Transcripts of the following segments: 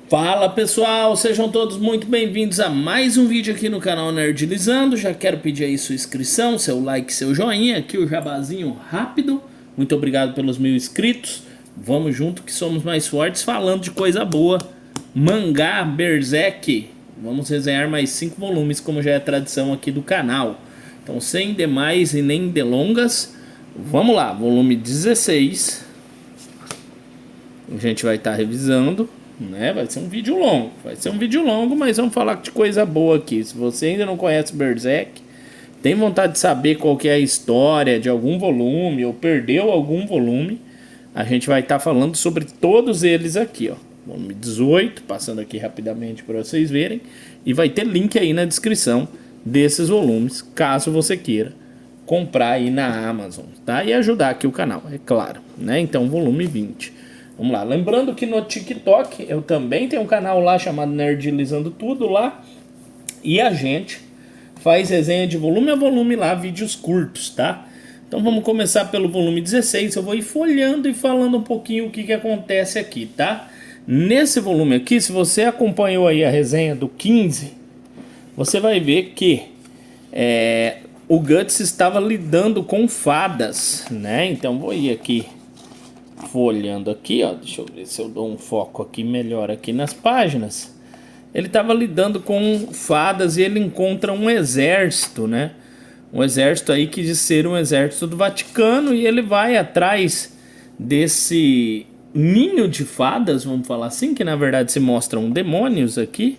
Fala pessoal, sejam todos muito bem-vindos a mais um vídeo aqui no canal Nerdilizando. Já quero pedir aí sua inscrição, seu like, seu joinha, aqui o jabazinho rápido. Muito obrigado pelos 1000 inscritos. Vamos junto que somos mais fortes, falando de coisa boa. Mangá Berserk. Vamos resenhar mais 5 volumes, como já é tradição aqui do canal. Então sem demais e nem delongas, vamos lá, volume 16. A gente vai estar revisando, né? Vai ser um vídeo longo, mas vamos falar de coisa boa aqui. Se você ainda não conhece Berserk, tem vontade de saber qual que é a história de algum volume ou perdeu algum volume, a gente vai estar falando sobre todos eles aqui, ó. Volume 18, passando aqui rapidamente para vocês verem, e vai ter link aí na descrição desses volumes, caso você queira comprar aí na Amazon, tá? E ajudar aqui o canal, é claro, né? Então, volume 20. Vamos lá, lembrando que no TikTok eu também tenho um canal lá chamado Nerdilizando Tudo lá. E a gente faz resenha de volume a volume lá, vídeos curtos, tá? Então vamos começar pelo volume 16, eu vou ir folhando e falando um pouquinho o que acontece aqui, tá? Nesse volume aqui, se você acompanhou aí a resenha do 15, você vai ver que o Guts estava lidando com fadas, né? Então vou ir aqui folhando aqui, ó, deixa eu ver se eu dou um foco aqui melhor aqui nas páginas. Ele estava lidando com fadas e ele encontra um exército, né? Um exército aí que diz ser um exército do Vaticano, e ele vai atrás desse ninho de fadas, vamos falar assim, que na verdade se mostram demônios aqui.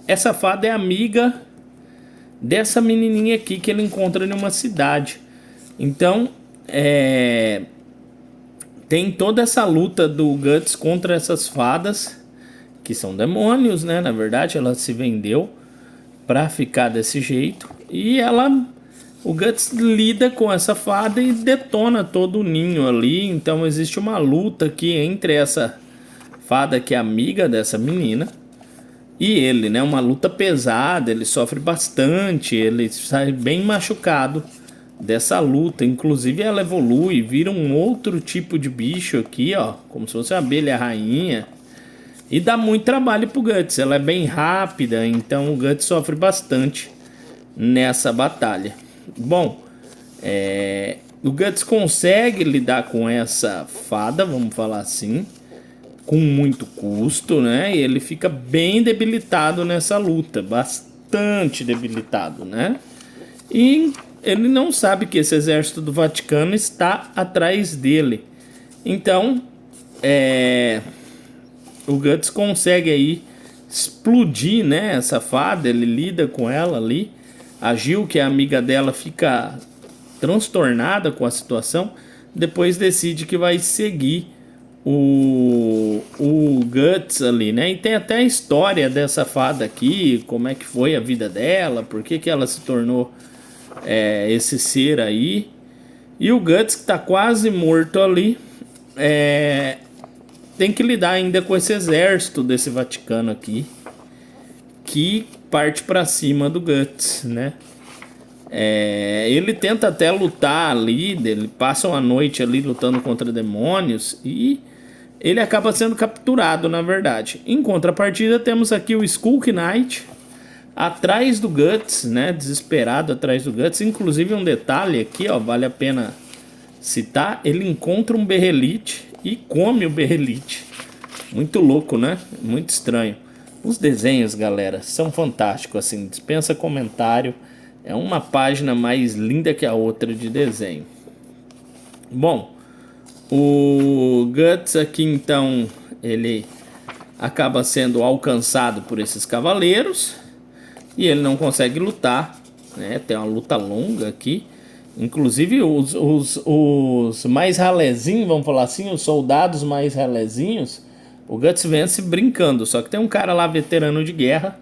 Essa fada é amiga dessa menininha aqui que ele encontra em uma cidade. Então, tem toda essa luta do Guts contra essas fadas, que são demônios, né? Na verdade, ela se vendeu pra ficar desse jeito. E o Guts lida com essa fada e detona todo o ninho ali. Então, existe uma luta aqui entre essa fada que é amiga dessa menina e ele, né? Uma luta pesada, ele sofre bastante, ele sai bem machucado dessa luta. Inclusive ela evolui, vira um outro tipo de bicho aqui, ó, como se fosse uma abelha rainha. E dá muito trabalho pro Guts, ela é bem rápida, então o Guts sofre bastante nessa batalha. Bom, o Guts consegue lidar com essa fada, vamos falar assim, com muito custo, né? E ele fica bem debilitado nessa luta, bastante debilitado, né? E ele não sabe que esse exército do Vaticano está atrás dele. Então, o Guts consegue aí explodir, né, essa fada, ele lida com ela ali. A Jill, que é amiga dela, fica transtornada com a situação, depois decide que vai seguir o Guts ali, né? E tem até a história dessa fada aqui, como é que foi a vida dela, por que ela se tornou esse ser aí. E o Guts, que tá quase morto ali, tem que lidar ainda com esse exército desse Vaticano aqui, que parte pra cima do Guts, né? Ele tenta até lutar ali, ele passa uma noite ali lutando contra demônios e ele acaba sendo capturado, na verdade. Em contrapartida, temos aqui o Skunk Knight atrás do Guts, né? Desesperado atrás do Guts. Inclusive um detalhe aqui, ó, vale a pena citar, ele encontra um Berrelite e come o Berrelite. Muito louco, né? Muito estranho. Os desenhos, galera, são fantásticos, assim, dispensa comentário. É uma página mais linda que a outra de desenho. Bom, o Guts aqui, então, ele acaba sendo alcançado por esses cavaleiros e ele não consegue lutar, né? Tem uma luta longa aqui. Inclusive os mais ralezinhos, vamos falar assim, os soldados mais ralezinhos, o Guts vence brincando. Só que tem um cara lá, veterano de guerra,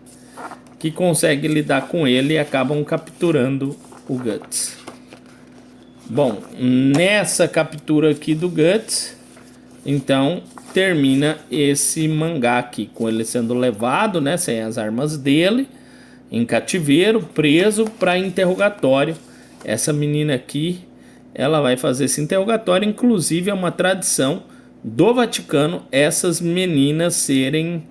que consegue lidar com ele e acabam capturando o Guts. Bom, nessa captura aqui do Guts, então termina esse mangá aqui, com ele sendo levado, né, sem as armas dele, em cativeiro, preso para interrogatório. Essa menina aqui ela vai fazer esse interrogatório. Inclusive é uma tradição do Vaticano essas meninas serem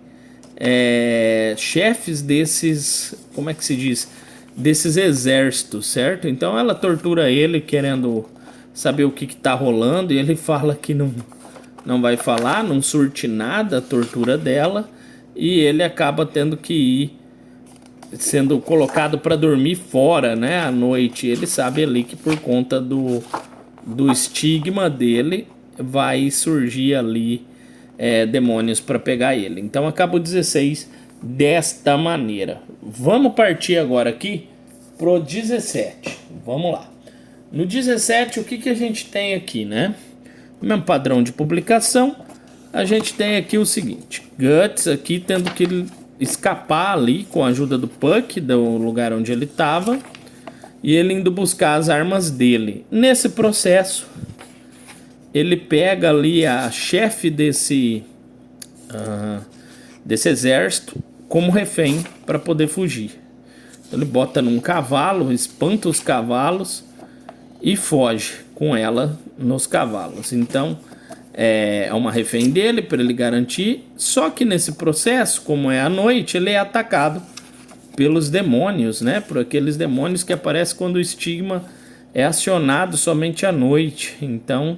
chefes desses, como é que se diz? Desses exércitos, certo? Então ela tortura ele querendo saber o que tá rolando e ele fala que não vai falar, não surte nada a tortura dela e ele acaba tendo que ir sendo colocado para dormir fora, né, à noite. Ele sabe ali que por conta do estigma dele vai surgir ali demônios para pegar ele. Então acaba o 16 desta maneira. Vamos partir agora aqui pro 17. Vamos lá. No 17, o que a gente tem aqui, né? O mesmo padrão de publicação. A gente tem aqui o seguinte: Guts aqui tendo que escapar ali com a ajuda do Puck do lugar onde ele estava e ele indo buscar as armas dele. Nesse processo, ele pega ali a chefe desse exército como refém para poder fugir. Então, ele bota num cavalo, espanta os cavalos e foge com ela nos cavalos. Então é uma refém dele para ele garantir. Só que nesse processo, como é à noite, ele é atacado pelos demônios, né? Por aqueles demônios que aparecem quando o estigma é acionado somente à noite. Então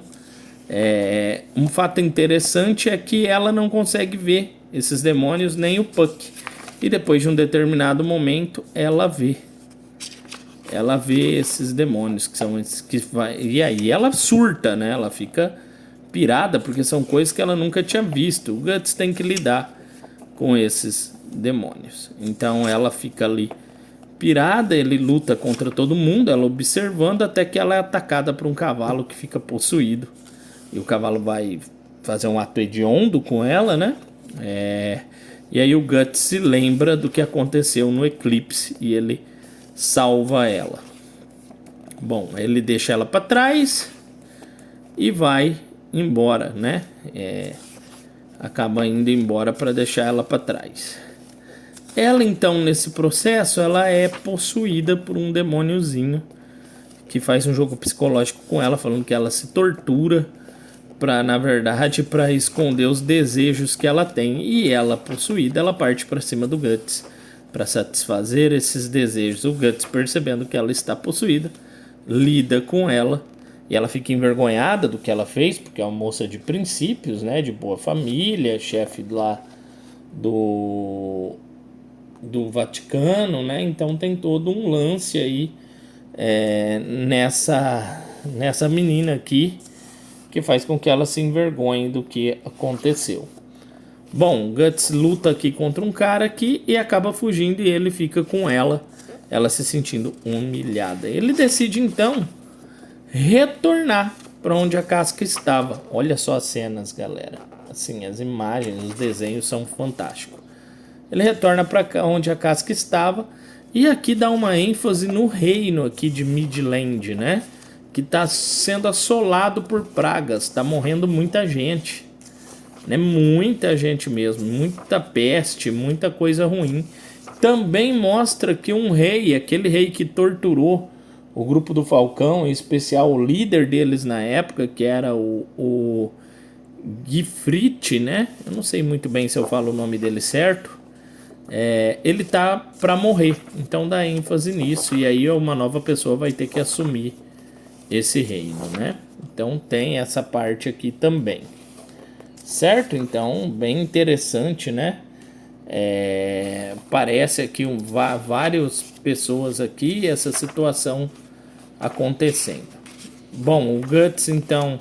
um fato interessante é que ela não consegue ver esses demônios nem o Puck. E depois de um determinado momento ela vê esses demônios que são esses que vai, e aí ela surta, né? Ela fica pirada porque são coisas que ela nunca tinha visto. O Guts tem que lidar com esses demônios. Então ela fica ali pirada, ele luta contra todo mundo, ela observando até que ela é atacada por um cavalo que fica possuído. E o cavalo vai fazer um ato hediondo com ela, né? E aí o Guts se lembra do que aconteceu no eclipse e ele salva ela. Bom, ele deixa ela para trás e vai embora, né? Acaba indo embora para deixar ela para trás. Ela então nesse processo ela é possuída por um demôniozinho que faz um jogo psicológico com ela, falando que ela se tortura na verdade para esconder os desejos que ela tem. E ela possuída, ela parte para cima do Guts para satisfazer esses desejos. O Guts, percebendo que ela está possuída, lida com ela e ela fica envergonhada do que ela fez, porque é uma moça de princípios, né, de boa família, chefe lá do Vaticano, né? Então tem todo um lance aí nessa menina aqui que faz com que ela se envergonhe do que aconteceu. Bom, Guts luta aqui contra um cara aqui e acaba fugindo e ele fica com ela se sentindo humilhada. Ele decide então retornar para onde a Casca estava. Olha só as cenas, galera. Assim, as imagens, os desenhos são fantásticos. Ele retorna para onde a Casca estava e aqui dá uma ênfase no reino aqui de Midland, né? Que está sendo assolado por pragas, está morrendo muita gente, né? Muita gente mesmo, muita peste, muita coisa ruim. Também mostra que um rei, aquele rei que torturou o grupo do Falcão, em especial o líder deles na época, que era o Gifrit, né? Eu não sei muito bem se eu falo o nome dele certo. Ele tá para morrer, então dá ênfase nisso, e aí uma nova pessoa vai ter que assumir esse reino, né? Então tem essa parte aqui também, certo? Então bem interessante, né? Parece aqui várias pessoas aqui, essa situação acontecendo. Bom, o Guts então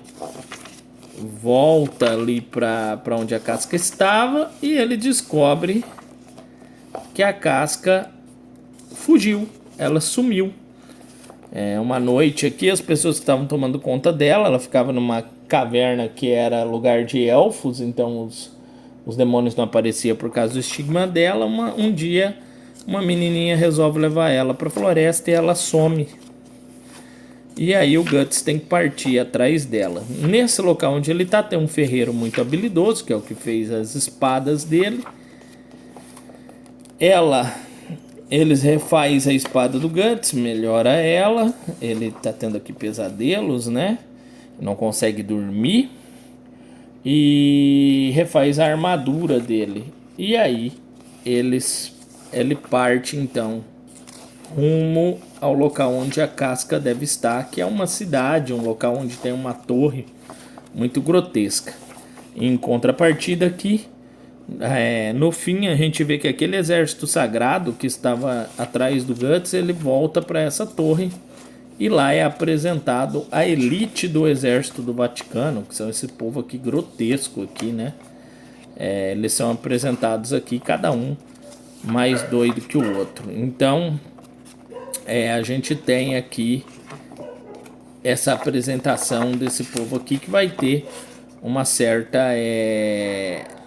volta ali para onde a Casca estava e ele descobre que a Casca fugiu, ela sumiu. Uma noite aqui, as pessoas que estavam tomando conta dela, ela ficava numa caverna que era lugar de elfos, então os demônios não apareciam por causa do estigma dela. Um dia, uma menininha resolve levar ela para a floresta e ela some. E aí o Guts tem que partir atrás dela. Nesse local onde ele está, tem um ferreiro muito habilidoso, que é o que fez as espadas dele. Ela Eles refaz a espada do Guts, melhora ela. Ele tá tendo aqui pesadelos, né? Não consegue dormir. E refaz a armadura dele. E aí ele parte então rumo ao local onde a casca deve estar, que é uma cidade, um local onde tem uma torre muito grotesca. Em contrapartida aqui, no fim a gente vê que aquele exército sagrado que estava atrás do Guts, ele volta para essa torre e lá é apresentado a elite do exército do Vaticano, que são esse povo aqui grotesco aqui, né? Eles são apresentados aqui, cada um mais doido que o outro. Então, a gente tem aqui essa apresentação desse povo aqui que vai ter uma certa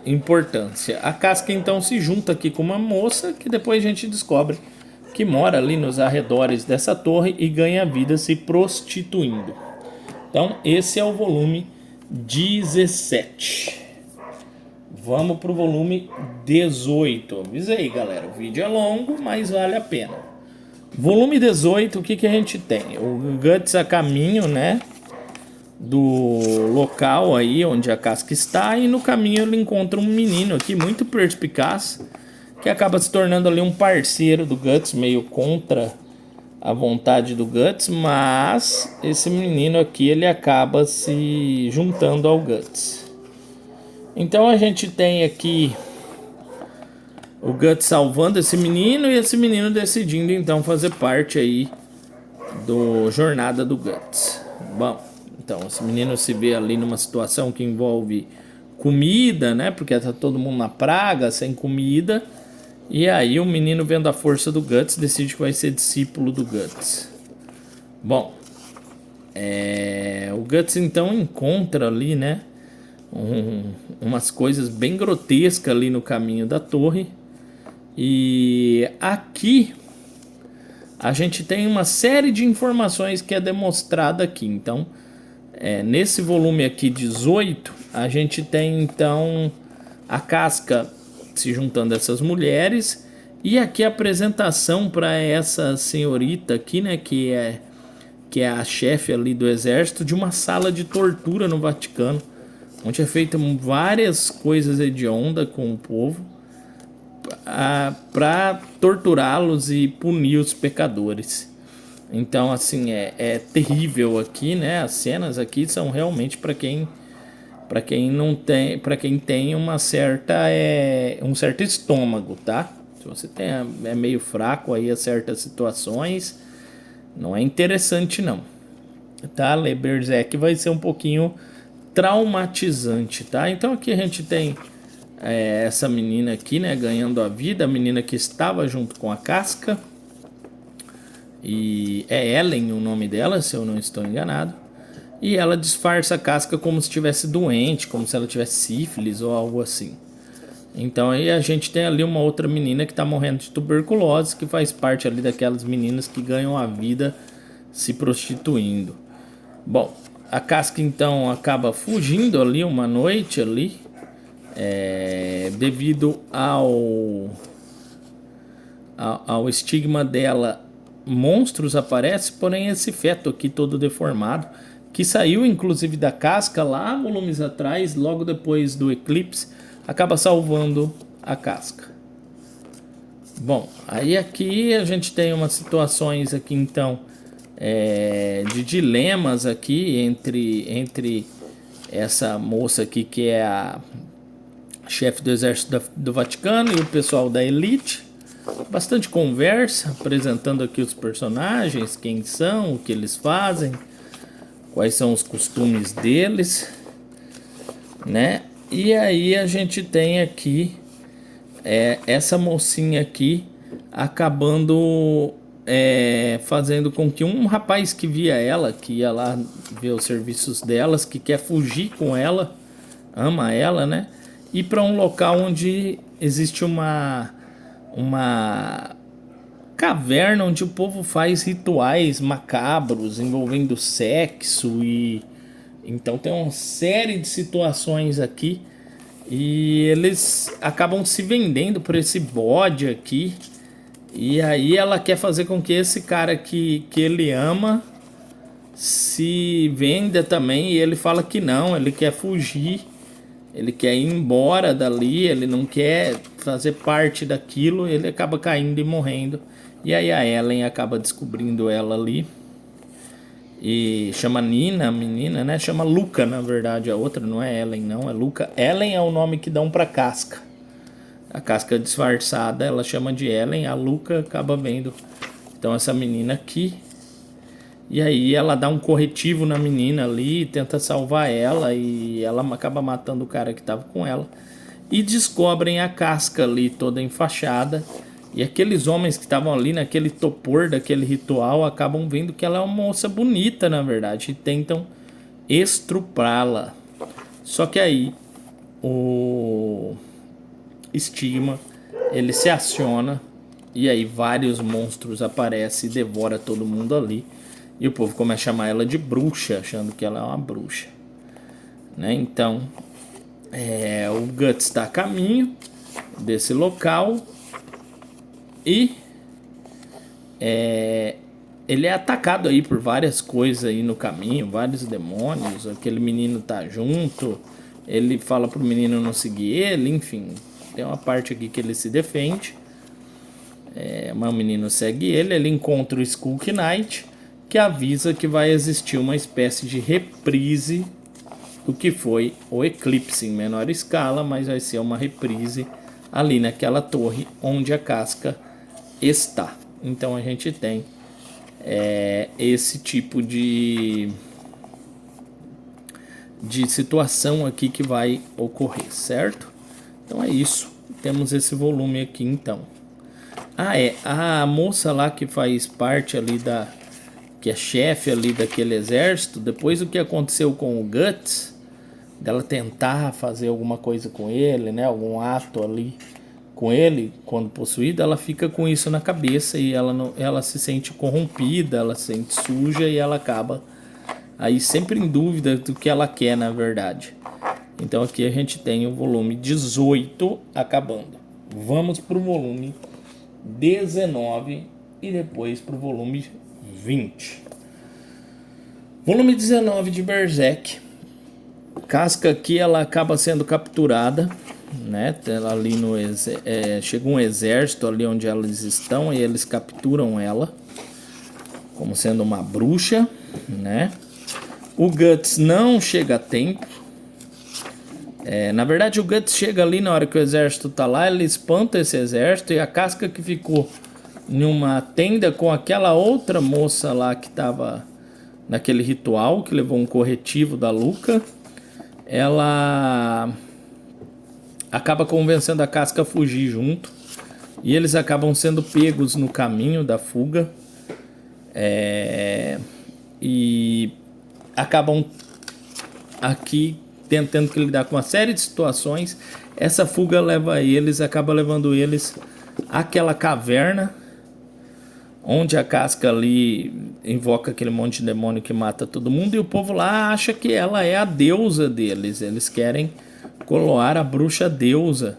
importância. A casca então se junta aqui com uma moça que depois a gente descobre que mora ali nos arredores dessa torre e ganha vida se prostituindo. Então esse é o volume 17. Vamos pro volume 18. Avisei, galera, o vídeo é longo, mas vale a pena. Volume 18, o que a gente tem? O Guts a caminho, né, do local aí onde a casca está, e no caminho ele encontra um menino aqui muito perspicaz, que acaba se tornando ali um parceiro do Guts, meio contra a vontade do Guts, mas esse menino aqui ele acaba se juntando ao Guts. Então a gente tem aqui o Guts salvando esse menino e esse menino decidindo então fazer parte aí do jornada do Guts. Bom, então esse menino se vê ali numa situação que envolve comida, né? Porque tá todo mundo na praga, sem comida. E aí o menino, vendo a força do Guts, decide que vai ser discípulo do Guts. Bom, o Guts então encontra ali, né, umas coisas bem grotescas ali no caminho da torre. E aqui a gente tem uma série de informações que é demonstrada aqui. Então, nesse volume aqui 18, a gente tem então a casca se juntando a essas mulheres, e aqui a apresentação para essa senhorita aqui, né, que é a chefe ali do exército, de uma sala de tortura no Vaticano, onde é feita várias coisas hediondas com o povo para torturá-los e punir os pecadores. Então, assim, é terrível aqui, né? As cenas aqui são realmente para quem não tem, para quem tem uma certa um certo estômago, tá? Se você é meio fraco aí a certas situações, não é interessante não, tá? Ler Berserk vai ser um pouquinho traumatizante, tá? Então aqui a gente tem essa menina aqui, né, ganhando a vida, a menina que estava junto com a casca, e é Ellen o nome dela, se eu não estou enganado. E ela disfarça a casca como se estivesse doente, como se ela tivesse sífilis ou algo assim. Então aí a gente tem ali uma outra menina que está morrendo de tuberculose, que faz parte ali daquelas meninas que ganham a vida se prostituindo. Bom, a casca então acaba fugindo ali uma noite ali, devido ao estigma dela. Monstros aparecem, porém esse feto aqui todo deformado, que saiu inclusive da casca lá volumes atrás, logo depois do eclipse, acaba salvando a casca. Bom, aí aqui a gente tem umas situações aqui então de dilemas aqui entre essa moça aqui que é a chefe do exército do Vaticano e o pessoal da elite. Bastante conversa, apresentando aqui os personagens, quem são, o que eles fazem, quais são os costumes deles, né? E aí a gente tem aqui essa mocinha aqui acabando fazendo com que um rapaz que via ela, que ia lá ver os serviços delas, que quer fugir com ela, ama ela, né? Ir para um local onde existe uma caverna onde o povo faz rituais macabros envolvendo sexo, e então tem uma série de situações aqui, e eles acabam se vendendo por esse bode aqui, E aí ela quer fazer com que esse cara que ele ama se venda também. E ele fala que não, ele quer fugir. Ele quer ir embora dali, ele não quer fazer parte daquilo. Ele acaba caindo e morrendo. E aí a Ellen acaba descobrindo ela ali. E chama Nina, a menina, né? Chama Luca, na verdade. A outra não é Ellen, não. É Luca. Ellen é o nome que dão pra casca. A casca disfarçada, ela chama de Ellen. A Luca acaba vendo. Então essa menina aqui. E aí ela dá um corretivo na menina ali. Tenta salvar ela. E ela acaba matando o cara que tava com ela. E descobrem a casca ali toda enfaixada. E aqueles homens que estavam ali naquele topor daquele ritual acabam vendo que ela é uma moça bonita, na verdade, e tentam estuprá-la. Só que aí o estigma, ele se aciona e aí vários monstros aparecem e devora todo mundo ali. E o povo começa a chamar ela de bruxa, achando que ela é uma bruxa, né? Então, o Guts está a caminho desse local. E ele é atacado aí por várias coisas aí no caminho, vários demônios. Aquele menino tá junto, ele fala pro menino não seguir ele, enfim. Tem uma parte aqui que ele se defende, mas o menino segue ele encontra o Skunk Knight, que avisa que vai existir uma espécie de reprise do que foi o eclipse em menor escala, mas vai ser uma reprise ali naquela torre onde a casca está. Então a gente tem esse tipo de situação aqui que vai ocorrer, certo? Então é isso. Temos esse volume aqui então. A moça lá que faz parte ali que é chefe ali daquele exército, depois do que aconteceu com o Guts, dela tentar fazer alguma coisa com ele, né? Algum ato ali com ele, quando possuída, ela fica com isso na cabeça e ela se sente corrompida, ela se sente suja e ela acaba aí sempre em dúvida do que ela quer, na verdade. Então aqui a gente tem o volume 18 acabando. Vamos para o volume 19 e depois para o volume 20. Volume 19 de Berserk. Casca aqui ela acaba sendo capturada, né? Ali chega um exército ali onde eles estão e eles capturam ela como sendo uma bruxa, né? O Guts não chega a tempo. Na verdade o Guts chega ali na hora que o exército tá lá, ele espanta esse exército e a casca que ficou numa tenda com aquela outra moça lá que tava naquele ritual, que levou um corretivo da Luca, ela acaba convencendo a casca a fugir junto. E eles acabam sendo pegos no caminho da fuga. E acabam aqui tendo que lidar com uma série de situações. Essa fuga acaba levando eles àquela caverna, onde a casca ali invoca aquele monte de demônio que mata todo mundo. E o povo lá acha que ela é a deusa deles. Eles querem coroar a bruxa deusa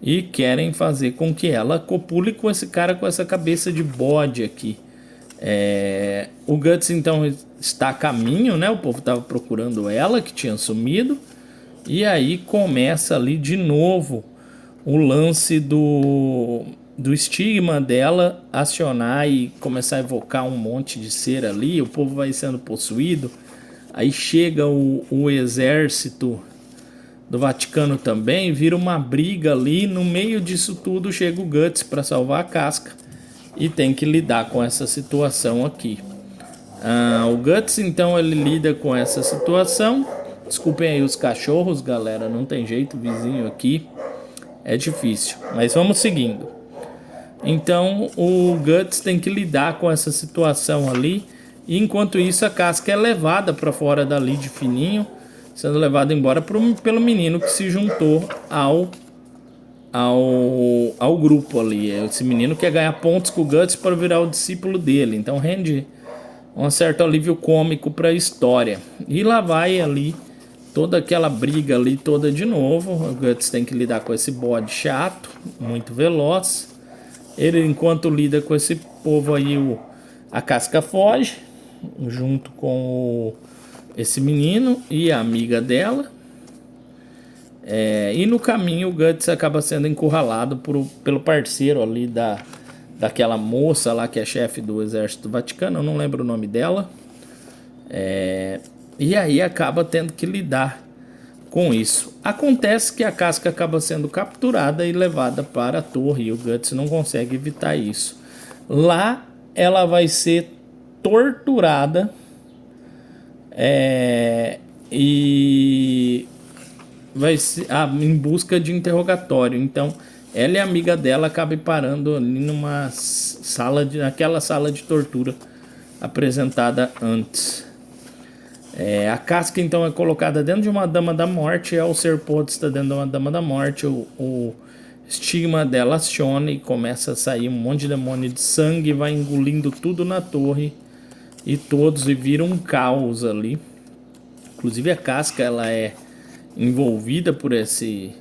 e querem fazer com que ela copule com esse cara com essa cabeça de bode aqui. O Guts então está a caminho, né? O povo estava procurando ela, que tinha sumido. E aí começa ali de novo o lance do estigma dela acionar e começar a evocar um monte de ser ali. O povo vai sendo possuído. Aí chega o exército do Vaticano também, vira uma briga ali. No meio disso tudo chega o Guts para salvar a casca e tem que lidar com essa situação aqui. O Guts então ele lida com essa situação. Desculpem aí os cachorros, galera, não tem jeito, o vizinho aqui é difícil, mas vamos seguindo. Então o Guts tem que lidar com essa situação ali, e enquanto isso a casca é levada para fora dali de fininho, sendo levado embora pelo menino que se juntou ao grupo ali. Esse menino quer ganhar pontos com o Guts para virar o discípulo dele. Então rende um certo alívio cômico para a história. E lá vai ali toda aquela briga ali toda de novo. O Guts tem que lidar com esse bode chato, muito veloz. Ele, enquanto lida com esse povo aí, a Casca foge, junto com esse menino e a amiga dela. E no caminho o Guts acaba sendo encurralado pelo parceiro ali daquela moça lá que é chefe do exército vaticano, eu não lembro o nome dela. E aí acaba tendo que lidar com isso. Acontece que a Casca acaba sendo capturada e levada para a torre e o Guts não consegue evitar isso. Lá ela vai ser torturada e vai ser em busca de interrogatório. Então ela e a amiga dela acabam parando ali naquela sala de tortura apresentada antes. A Casca então é colocada dentro de uma Dama da Morte. Ao ser posto está dentro de uma Dama da Morte, o estigma dela aciona e começa a sair um monte de demônio de sangue, vai engolindo tudo na torre e todos, e vira um caos ali. Inclusive a Casca ela é envolvida por esse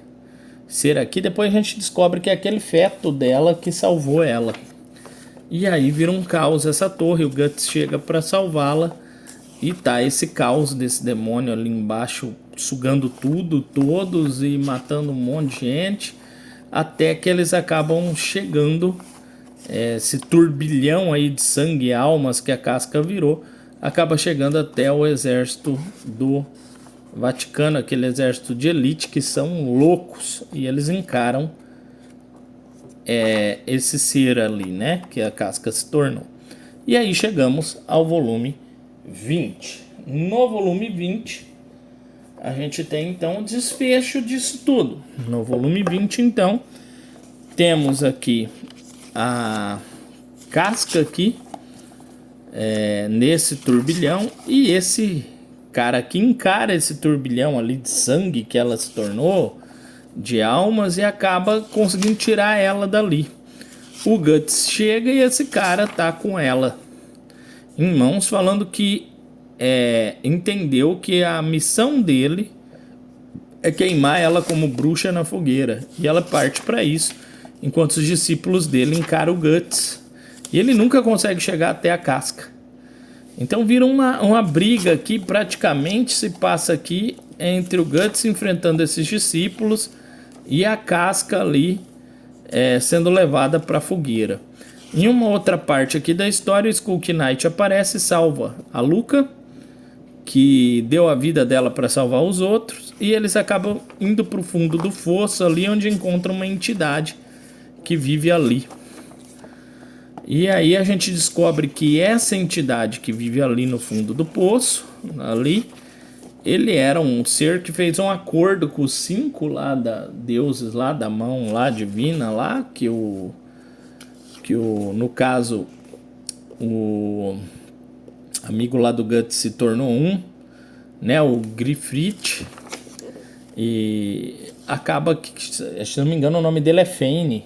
ser aqui. Depois a gente descobre que é aquele feto dela que salvou ela. E aí vira um caos essa torre. O Guts chega para salvá-la e tá esse caos desse demônio ali embaixo sugando tudo, todos, e matando um monte de gente, até que eles acabam chegando. Esse turbilhão aí de sangue e almas que a Casca virou acaba chegando até o exército do Vaticano, aquele exército de elite que são loucos, e eles encaram esse ser ali, né, que a Casca se tornou. E aí chegamos ao volume 20. No volume 20 a gente tem então o desfecho disso tudo. No volume 20 então temos aqui a Casca aqui nesse turbilhão, e esse cara que encara esse turbilhão ali de sangue que ela se tornou, de almas, e acaba conseguindo tirar ela dali. O Guts chega e esse cara tá com ela em mãos, falando que entendeu que a missão dele é queimar ela como bruxa na fogueira, e ela parte para isso, enquanto os discípulos dele encaram o Guts, e ele nunca consegue chegar até a Casca. Então vira uma briga aqui, praticamente se passa aqui entre o Guts enfrentando esses discípulos e a Casca ali sendo levada para a fogueira. Em uma outra parte aqui da história, o Skull Knight aparece e salva a Luca, que deu a vida dela para salvar os outros, e eles acabam indo para o fundo do fosso ali, onde encontram uma entidade que vive ali. E aí a gente descobre que essa entidade que vive ali no fundo do poço, ali, ele era um ser que fez um acordo com os 5 lá deuses lá da mão lá divina lá, que no caso o amigo lá do Guts se tornou né, o Grifrit, e acaba que, se não me engano, o nome dele é Fane,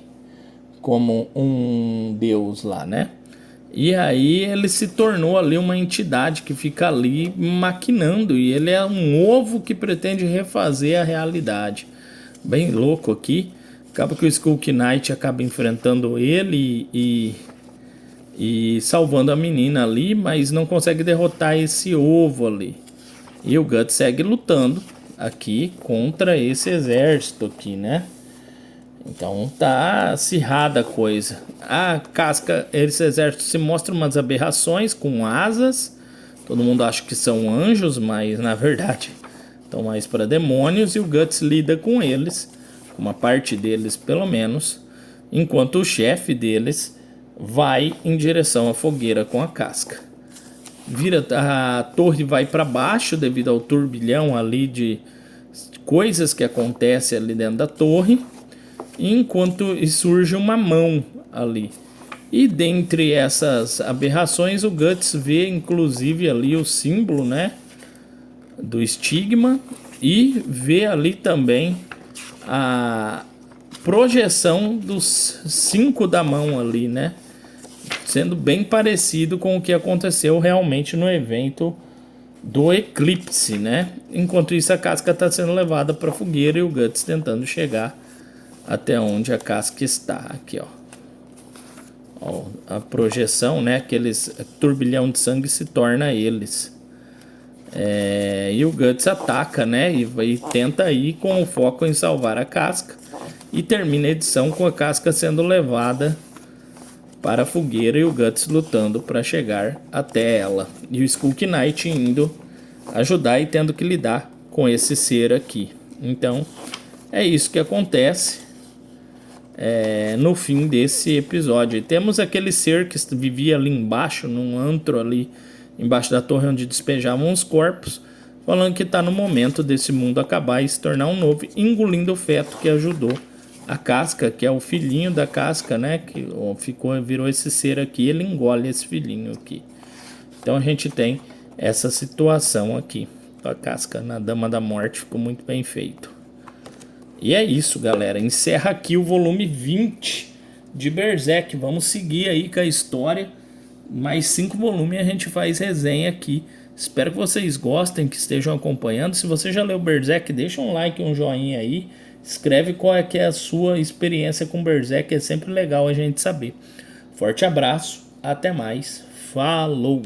como um deus lá, né? E aí ele se tornou ali uma entidade que fica ali maquinando, e ele é um ovo que pretende refazer a realidade. Bem louco aqui. Acaba que o Skull Knight acaba enfrentando ele e salvando a menina ali, mas não consegue derrotar esse ovo ali. E o Guts segue lutando aqui contra esse exército aqui, né? Então tá acirrada a coisa. A Casca, esse exército se mostra umas aberrações com asas. Todo mundo acha que são anjos, mas na verdade estão mais para demônios. E o Guts lida com eles, com uma parte deles pelo menos, enquanto o chefe deles vai em direção à fogueira com a Casca. A torre vai para baixo devido ao turbilhão ali de coisas que acontecem ali dentro da torre, enquanto surge uma mão ali. E dentre essas aberrações, o Guts vê inclusive ali o símbolo, né, do estigma, e vê ali também a projeção dos 5 da mão ali, né, sendo bem parecido com o que aconteceu realmente no evento do eclipse, né? Enquanto isso, a Casca está sendo levada para a fogueira e o Guts tentando chegar até onde a Casca está. Aqui, ó. Ó, a projeção, né? Aqueles turbilhão de sangue se torna eles. E o Guts ataca, né? E tenta ir com o foco em salvar a Casca. E termina a edição com a Casca sendo levada para a fogueira e o Guts lutando para chegar até ela. E o Skunk Knight indo ajudar e tendo que lidar com esse ser aqui. Então, é isso que acontece no fim desse episódio. E temos aquele ser que vivia ali embaixo, num antro ali embaixo da torre onde despejavam os corpos, falando que está no momento desse mundo acabar e se tornar um novo, engolindo o feto que ajudou a Casca, que é o filhinho da Casca, né? Que virou esse ser aqui, ele engole esse filhinho aqui. Então a gente tem essa situação aqui. A Casca na Dama da Morte ficou muito bem feito. E é isso, galera. Encerra aqui o volume 20 de Berserk. Vamos seguir aí com a história. Mais 5 volumes a gente faz resenha aqui. Espero que vocês gostem, que estejam acompanhando. Se você já leu Berserk, deixa um like, um joinha aí. Escreve qual é que é a sua experiência com Berserk. É sempre legal a gente saber. Forte abraço. Até mais. Falou!